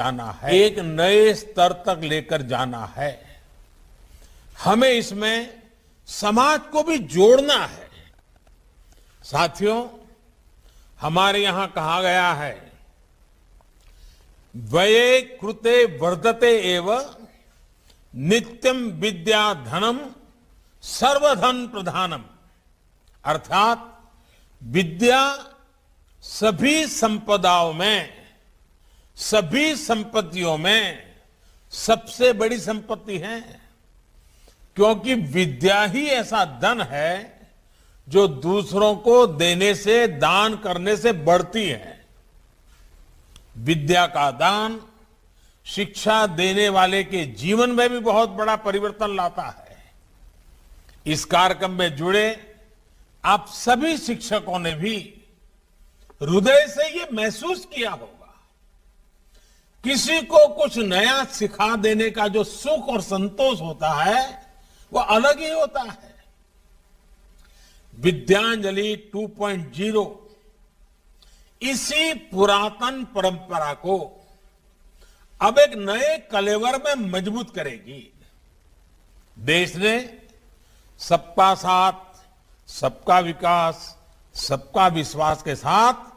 जाना है, एक नए स्तर तक लेकर जाना है। हमें इसमें समाज को भी जोड़ना है। साथियों, हमारे यहां कहा गया है, व्यये कृते वर्धते एव नित्यम विद्या धनम सर्वधन प्रधानम। अर्थात विद्या सभी संपदाओं में, सभी संपत्तियों में सबसे बड़ी संपत्ति है, क्योंकि विद्या ही ऐसा धन है जो दूसरों को देने से, दान करने से बढ़ती है। विद्या का दान शिक्षा देने वाले के जीवन में भी बहुत बड़ा परिवर्तन लाता है। इस कार्यक्रम में जुड़े आप सभी शिक्षकों ने भी हृदय से ये महसूस किया होगा। किसी को कुछ नया सिखा देने का जो सुख और संतोष होता है वो अलग ही होता है। विद्यांजलि 2.0 इसी पुरातन परंपरा को अब एक नए कलेवर में मजबूत करेगी। देश ने सबका साथ, सबका विकास, सबका विश्वास के साथ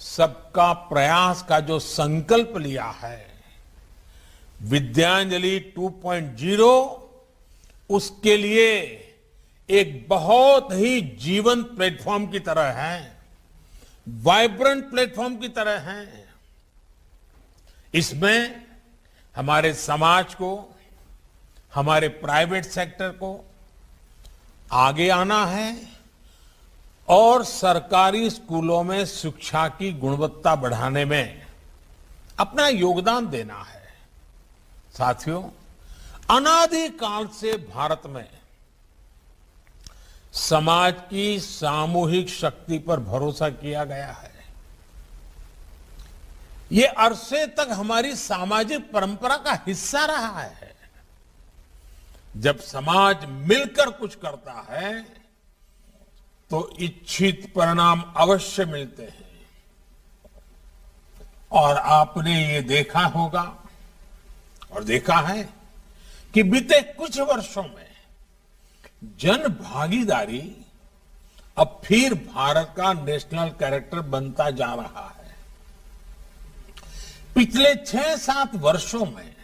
सबका प्रयास का जो संकल्प लिया है, विद्यांजलि 2.0 उसके लिए एक बहुत ही जीवंत प्लेटफॉर्म की तरह है, वाइब्रेंट प्लेटफॉर्म की तरह है। इसमें हमारे समाज को, हमारे प्राइवेट सेक्टर को आगे आना है और सरकारी स्कूलों में शिक्षा की गुणवत्ता बढ़ाने में अपना योगदान देना है। साथियों, अनादिकाल से भारत में समाज की सामूहिक शक्ति पर भरोसा किया गया है। ये अरसे तक हमारी सामाजिक परंपरा का हिस्सा रहा है। जब समाज मिलकर कुछ करता है तो इच्छित परिणाम अवश्य मिलते हैं। और आपने ये देखा होगा और देखा है कि बीते कुछ वर्षों में जन भागीदारी अब फिर भारत का नेशनल कैरेक्टर बनता जा रहा है। पिछले 6-7 वर्षों में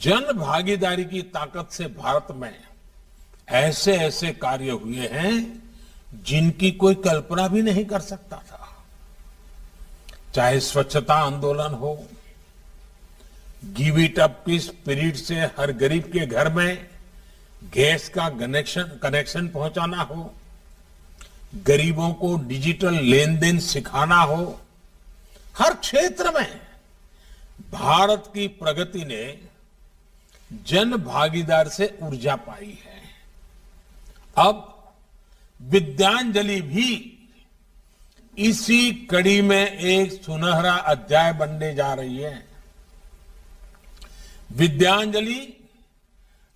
जन भागीदारी की ताकत से भारत में ऐसे ऐसे कार्य हुए हैं जिनकी कोई कल्पना भी नहीं कर सकता था। चाहे स्वच्छता आंदोलन हो, गिव इट अप की स्पिरिट से हर गरीब के घर में गैस का कनेक्शन पहुंचाना हो, गरीबों को डिजिटल लेन देन सिखाना हो, हर क्षेत्र में भारत की प्रगति ने जन भागीदार से ऊर्जा पाई है। अब विद्यांजलि भी इसी कड़ी में एक सुनहरा अध्याय बनने जा रही है। विद्यांजलि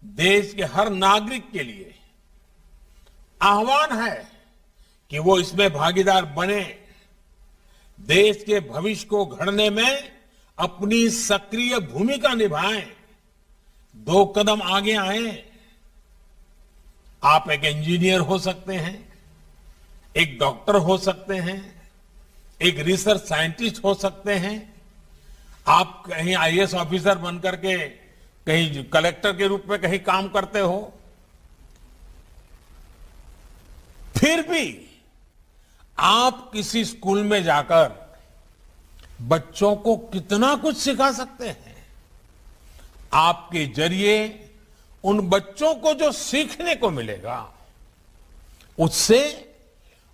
देश के हर नागरिक के लिए आह्वान है कि वो इसमें भागीदार बने, देश के भविष्य को गढ़ने में अपनी सक्रिय भूमिका निभाएं, 2 कदम आगे आए। आप एक इंजीनियर हो सकते हैं, एक डॉक्टर हो सकते हैं, एक रिसर्च साइंटिस्ट हो सकते हैं, आप कहीं आईएएस ऑफिसर बनकर के कहीं कलेक्टर के रूप में कहीं काम करते हो, फिर भी आप किसी स्कूल में जाकर बच्चों को कितना कुछ सिखा सकते हैं। आपके जरिए उन बच्चों को जो सीखने को मिलेगा उससे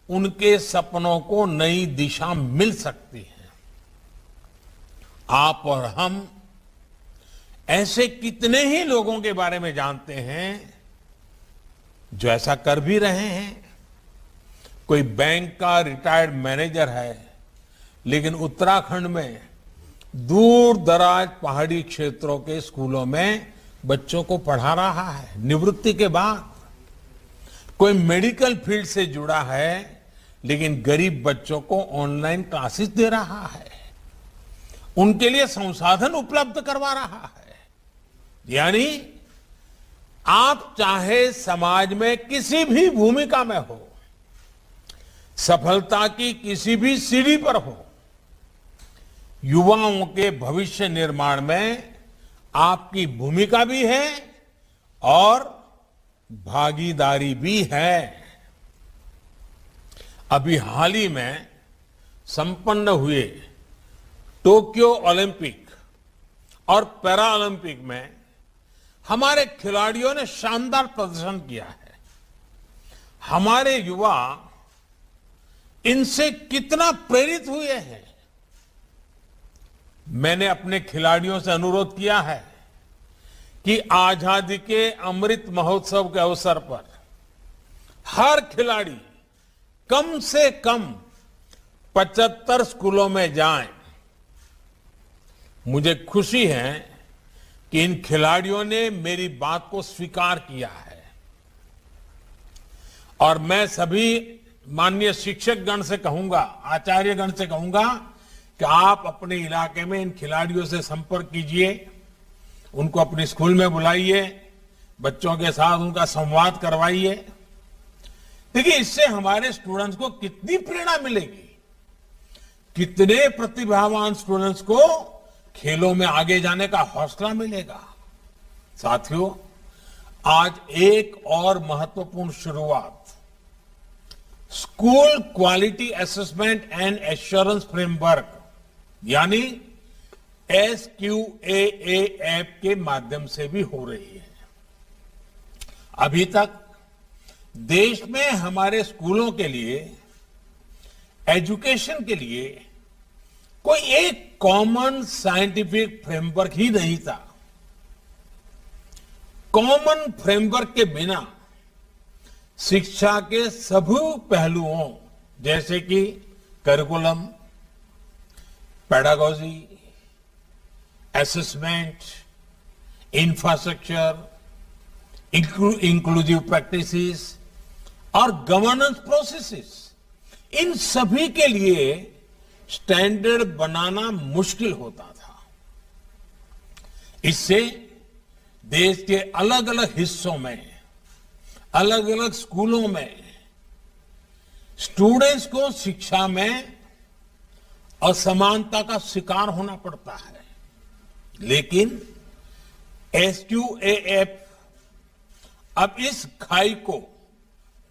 उनके सपनों को नई दिशा मिल सकती है। आप और हम ऐसे कितने ही लोगों के बारे में जानते हैं जो ऐसा कर भी रहे हैं। कोई बैंक का रिटायर्ड मैनेजर है, लेकिन उत्तराखंड में दूर दराज पहाड़ी क्षेत्रों के स्कूलों में बच्चों को पढ़ा रहा है निवृत्ति के बाद। कोई मेडिकल फील्ड से जुड़ा है, लेकिन गरीब बच्चों को ऑनलाइन क्लासेस दे रहा है। उनके लिए संसाधन उपलब्ध करवा रहा है। यानी आप चाहे समाज में किसी भी भूमिका में हो, सफलता की किसी भी सीढ़ी पर हो, युवाओं के भविष्य निर्माण में आपकी भूमिका भी है और भागीदारी भी है। अभी हाल ही में संपन्न हुए टोक्यो ओलंपिक और पैरा ओलंपिक में हमारे खिलाड़ियों ने शानदार प्रदर्शन किया है। हमारे युवा इनसे कितना प्रेरित हुए हैं। मैंने अपने खिलाड़ियों से अनुरोध किया है कि आजादी के अमृत महोत्सव के अवसर पर हर खिलाड़ी कम से कम 75 स्कूलों में जाएं। मुझे खुशी है कि इन खिलाड़ियों ने मेरी बात को स्वीकार किया है और मैं सभी माननीय शिक्षक गण से कहूंगा, आचार्य गण से कहूंगा कि आप अपने इलाके में इन खिलाड़ियों से संपर्क कीजिए, उनको अपने स्कूल में बुलाइए, बच्चों के साथ उनका संवाद करवाइए। देखिए, इससे हमारे स्टूडेंट्स को कितनी प्रेरणा मिलेगी, कितने प्रतिभावान स्टूडेंट्स को खेलों में आगे जाने का हौसला मिलेगा। साथियों, आज एक और महत्वपूर्ण शुरुआत school quality assessment and assurance framework यानी SQAAF के माध्यम से भी हो रही है। अभी तक देश में हमारे स्कूलों के लिए, एजुकेशन के लिए कोई एक कॉमन साइंटिफिक फ्रेमवर्क ही नहीं था। कॉमन फ्रेमवर्क के बिना शिक्षा के सभी पहलुओं जैसे कि curriculum, pedagogy, assessment, infrastructure, inclusive practices और गवर्नेंस प्रोसेसेस, इन सभी के लिए स्टैंडर्ड बनाना मुश्किल होता था। इससे देश के अलग अलग हिस्सों में, अलग अलग स्कूलों में स्टूडेंट्स को शिक्षा में असमानता का शिकार होना पड़ता है। लेकिन SQAF अब इस खाई को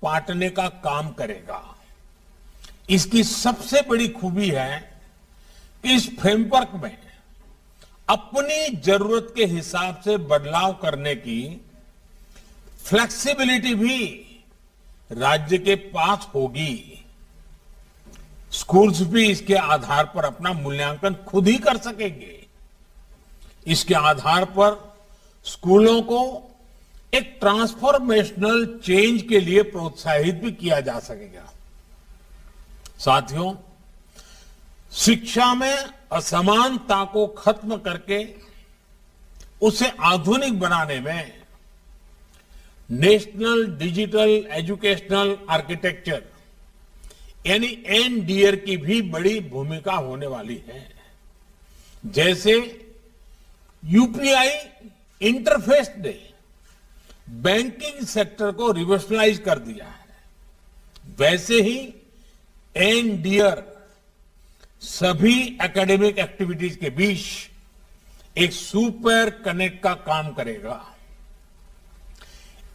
पाटने का काम करेगा। इसकी सबसे बड़ी खूबी है कि इस फ्रेमवर्क में अपनी जरूरत के हिसाब से बदलाव करने की फ्लेक्सिबिलिटी भी राज्य के पास होगी। स्कूल्स भी इसके आधार पर अपना मूल्यांकन खुद ही कर सकेंगे। इसके आधार पर स्कूलों को एक ट्रांसफॉर्मेशनल चेंज के लिए प्रोत्साहित भी किया जा सकेगा। साथियों, शिक्षा में असमानता को खत्म करके उसे आधुनिक बनाने में नेशनल डिजिटल एजुकेशनल आर्किटेक्चर यानी NDAR की भी बड़ी भूमिका होने वाली है। जैसे UPI इंटरफेस ने बैंकिंग सेक्टर को रिवोल्यूशनाइज कर दिया है, वैसे ही NDAR सभी एकेडमिक एक्टिविटीज के बीच एक सुपर कनेक्ट का काम करेगा।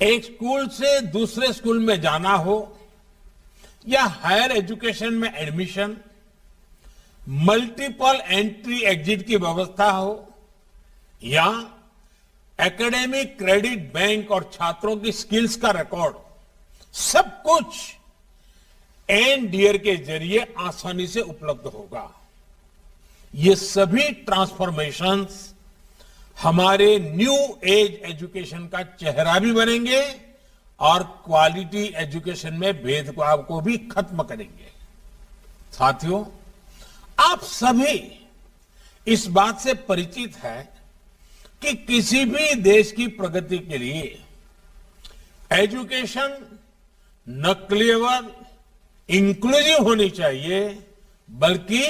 एक स्कूल से दूसरे स्कूल में जाना हो या हायर एजुकेशन में एडमिशन, मल्टीपल एंट्री एग्जिट की व्यवस्था हो या एकेडमिक क्रेडिट बैंक और छात्रों की स्किल्स का रिकॉर्ड, सब कुछ NDAR के जरिए आसानी से उपलब्ध होगा। ये सभी ट्रांसफॉर्मेशंस हमारे न्यू एज एजुकेशन का चेहरा भी बनेंगे और क्वालिटी एजुकेशन में भेदभाव को भी खत्म करेंगे। साथियों, आप सभी इस बात से परिचित है कि किसी भी देश की प्रगति के लिए एजुकेशन न केवल इंक्लूसिव होनी चाहिए बल्कि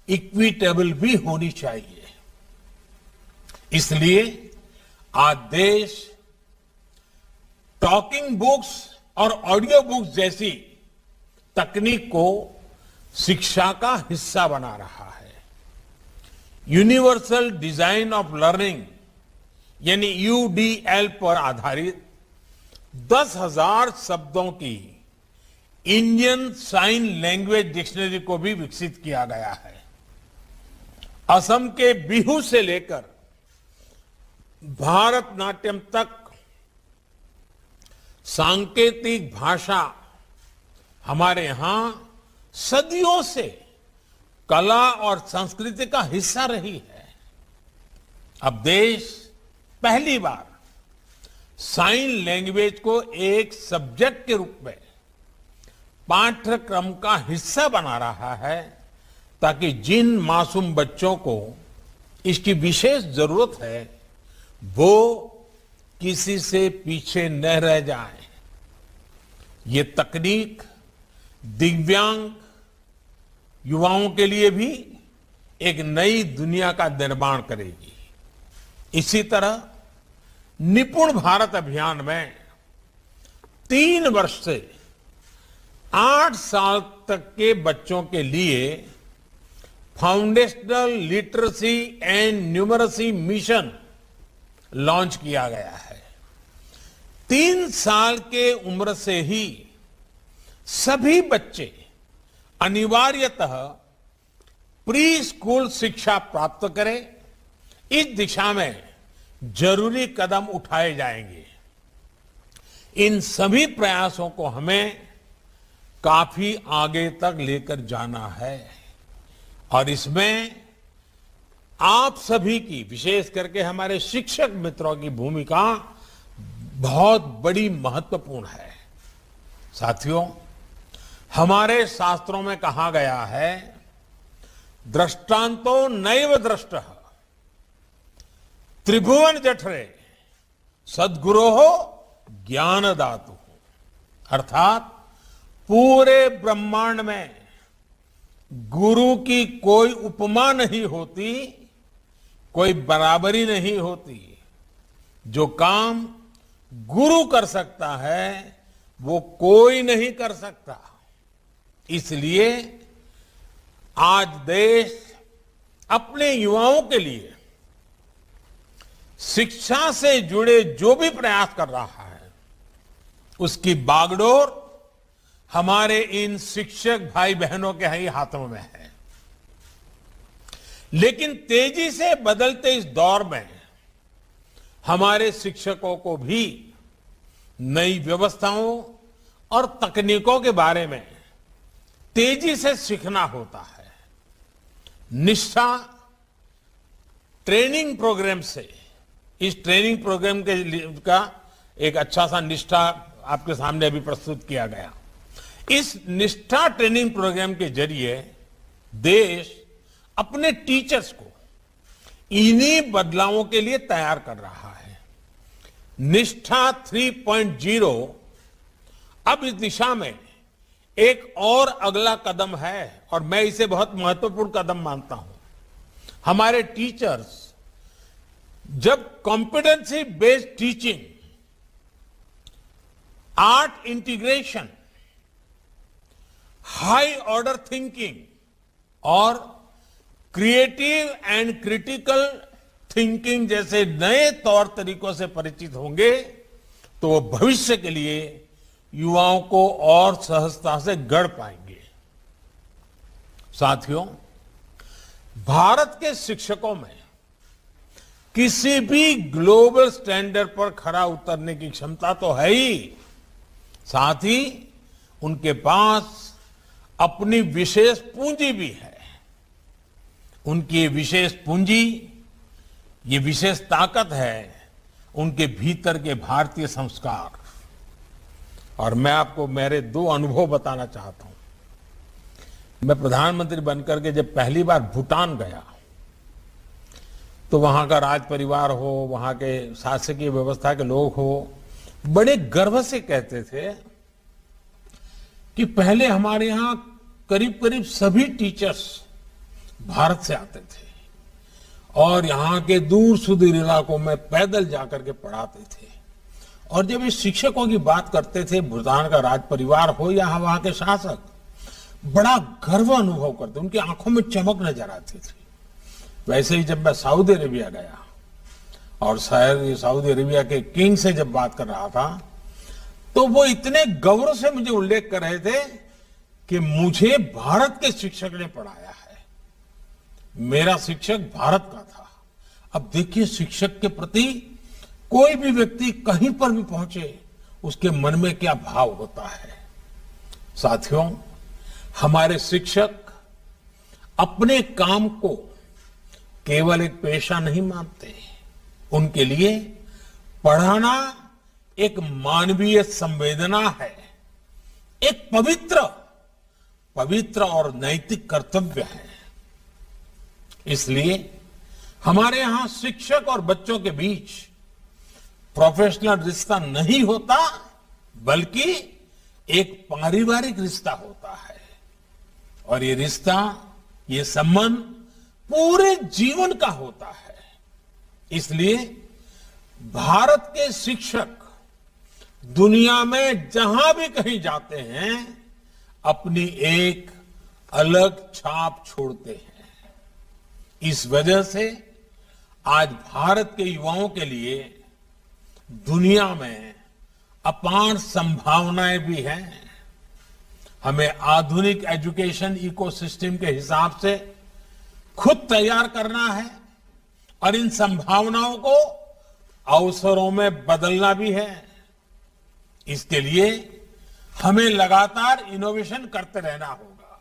इक्विटेबल भी होनी चाहिए। इसलिए आज देश टॉकिंग बुक्स और ऑडियो बुक्स जैसी तकनीक को शिक्षा का हिस्सा बना रहा है। यूनिवर्सल डिजाइन ऑफ लर्निंग यानी यूडीएल पर आधारित 10,000 शब्दों की इंडियन साइन लैंग्वेज डिक्शनरी को भी विकसित किया गया है। असम के बिहू से लेकर भारतनाट्यम तक सांकेतिक भाषा हमारे यहां सदियों से कला और संस्कृति का हिस्सा रही है। अब देश पहली बार साइन लैंग्वेज को एक सब्जेक्ट के रूप में पाठ्यक्रम का हिस्सा बना रहा है, ताकि जिन मासूम बच्चों को इसकी विशेष जरूरत है वो किसी से पीछे न रह जाए। ये तकनीक दिव्यांग युवाओं के लिए भी एक नई दुनिया का निर्माण करेगी। इसी तरह निपुण भारत अभियान में 3 वर्ष से 8 साल तक के बच्चों के लिए foundational literacy and numeracy mission launch किया गया है। 3 साल के उम्र से ही सभी बच्चे अनिवार्यतः प्री स्कूल शिक्षा प्राप्त करें, इस दिशा में जरूरी कदम उठाए जाएंगे। इन सभी प्रयासों को हमें काफी आगे तक लेकर जाना है और इसमें आप सभी की, विशेष करके हमारे शिक्षक मित्रों की भूमिका बहुत बड़ी महत्वपूर्ण है। साथियों, हमारे शास्त्रों में कहा गया है, दृष्टांतो नैव दृष्टः त्रिभुवन जठरे सद्गुरोः ज्ञानदातु। अर्थात पूरे ब्रह्मांड में गुरु की कोई उपमा नहीं होती, कोई बराबरी नहीं होती। जो काम गुरु कर सकता है वो कोई नहीं कर सकता। इसलिए आज देश अपने युवाओं के लिए शिक्षा से जुड़े जो भी प्रयास कर रहा है उसकी बागडोर हमारे इन शिक्षक भाई बहनों के ही हाथों में है। लेकिन तेजी से बदलते इस दौर में हमारे शिक्षकों को भी नई व्यवस्थाओं और तकनीकों के बारे में तेजी से सीखना होता है। निष्ठा ट्रेनिंग प्रोग्राम से, इस ट्रेनिंग प्रोग्राम का एक अच्छा सा निष्ठा आपके सामने अभी प्रस्तुत किया गया। इस निष्ठा ट्रेनिंग प्रोग्राम के जरिए देश अपने टीचर्स को इन्हीं बदलावों के लिए तैयार कर रहा है। निष्ठा 3.0 अब इस दिशा में एक और अगला कदम है और मैं इसे बहुत महत्वपूर्ण कदम मानता हूं। हमारे टीचर्स जब competency based teaching, art integration, high order thinking और क्रिएटिव एंड क्रिटिकल थिंकिंग जैसे नए तौर तरीकों से परिचित होंगे तो वो भविष्य के लिए युवाओं को और सहजता से गढ़ पाएंगे। साथियों, भारत के शिक्षकों में किसी भी ग्लोबल स्टैंडर्ड पर खरा उतरने की क्षमता तो है ही, साथ ही उनके पास अपनी विशेष पूंजी भी है। उनकी ये विशेष पूंजी, ये विशेष ताकत है उनके भीतर के भारतीय संस्कार। और मैं आपको मेरे 2 अनुभव बताना चाहता हूं। मैं प्रधानमंत्री बनकर के जब पहली बार भूटान गया तो वहां का राज परिवार हो, वहां के शासकीय व्यवस्था के लोग हो, बड़े गर्व से कहते थे कि पहले हमारे यहां करीब करीब सभी टीचर्स भारत से आते थे और यहाँ के दूर सुदूर इलाकों में पैदल जाकर के पढ़ाते थे। और जब इस शिक्षकों की बात करते थे, भूटान का राज परिवार हो या वहां के शासक, बड़ा गर्व अनुभव करते, उनकी आंखों में चमक नजर आती थी। वैसे ही जब मैं सऊदी अरेबिया गया और शायद सऊदी अरेबिया के किंग से जब बात कर रहा था, तो वो इतने गौरव से मुझे उल्लेख कर रहे थे कि मुझे भारत के शिक्षक ने पढ़ाया है, मेरा शिक्षक भारत का था। अब देखिए, शिक्षक के प्रति कोई भी व्यक्ति कहीं पर भी पहुंचे, उसके मन में क्या भाव होता है। साथियों, हमारे शिक्षक अपने काम को केवल एक पेशा नहीं मानते, उनके लिए पढ़ाना एक मानवीय संवेदना है, एक पवित्र और नैतिक कर्तव्य है। इसलिए हमारे यहां शिक्षक और बच्चों के बीच प्रोफेशनल रिश्ता नहीं होता, बल्कि एक पारिवारिक रिश्ता होता है। और ये रिश्ता, ये संबंध पूरे जीवन का होता है। इसलिए भारत के शिक्षक दुनिया में जहां भी कहीं जाते हैं, अपनी एक अलग छाप छोड़ते हैं। इस वजह से आज भारत के युवाओं के लिए दुनिया में अपार संभावनाएं भी हैं। हमें आधुनिक एजुकेशन इकोसिस्टम के हिसाब से खुद तैयार करना है और इन संभावनाओं को अवसरों में बदलना भी है। इसके लिए हमें लगातार इनोवेशन करते रहना होगा।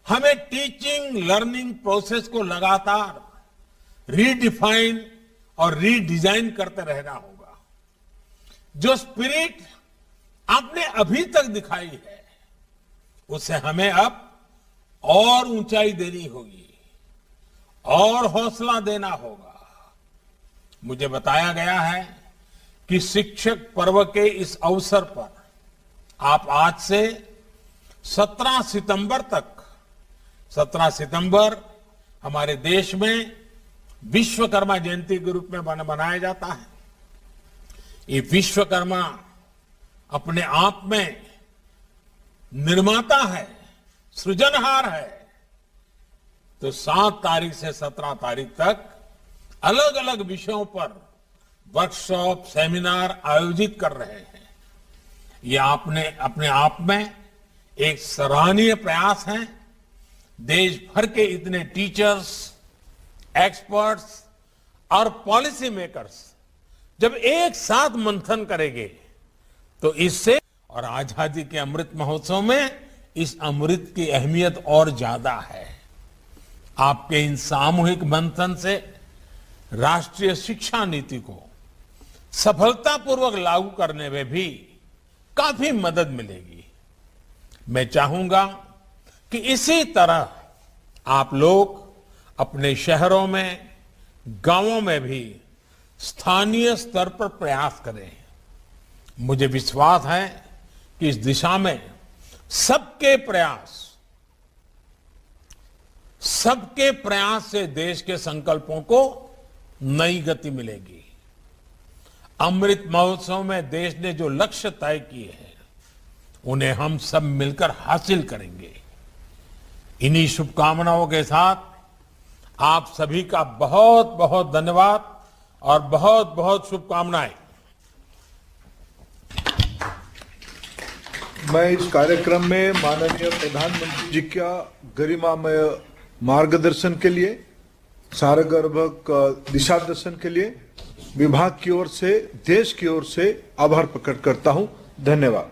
हमें टीचिंग लर्निंग प्रोसेस को लगातार रीडिफाइन और रीडिजाइन करते रहना होगा। जो स्पिरिट आपने अभी तक दिखाई है, उसे हमें अब और ऊंचाई देनी होगी और हौसला देना होगा। मुझे बताया गया है कि शिक्षक पर्व के इस अवसर पर आप आज से 17 सितंबर तक, 17 सितंबर हमारे देश में विश्वकर्मा जयंती के रूप में मनाया जाता है। ये विश्वकर्मा अपने आप में निर्माता है, सृजनहार है। तो 7 तारीख से 17 तारीख तक अलग अलग विषयों पर वर्कशॉप, सेमिनार आयोजित कर रहे हैं। ये आपने अपने आप में एक सराहनीय प्रयास है। देश भर के इतने टीचर्स, एक्सपर्ट्स और पॉलिसी मेकर्स जब एक साथ मंथन करेंगे, तो इससे और आजादी के अमृत महोत्सव में इस अमृत की अहमियत और ज्यादा है। आपके इन सामूहिक मंथन से राष्ट्रीय शिक्षा नीति को सफलतापूर्वक लागू करने में भी काफी मदद मिलेगी। मैं चाहूंगा कि इसी तरह आप लोग अपने शहरों में, गांवों में भी स्थानीय स्तर पर प्रयास करें। मुझे विश्वास है कि इस दिशा में सबके प्रयास से देश के संकल्पों को नई गति मिलेगी। अमृत महोत्सव में देश ने जो लक्ष्य तय किए हैं, उन्हें हम सब मिलकर हासिल करेंगे। इन्हीं शुभकामनाओं के साथ आप सभी का बहुत बहुत धन्यवाद और बहुत बहुत शुभकामनाएं। मैं इस कार्यक्रम में माननीय प्रधानमंत्री जी का गरिमामय मार्गदर्शन के लिए, सारगर्भक दिशा दर्शन के लिए विभाग की ओर से, देश की ओर से आभार प्रकट करता हूं। धन्यवाद।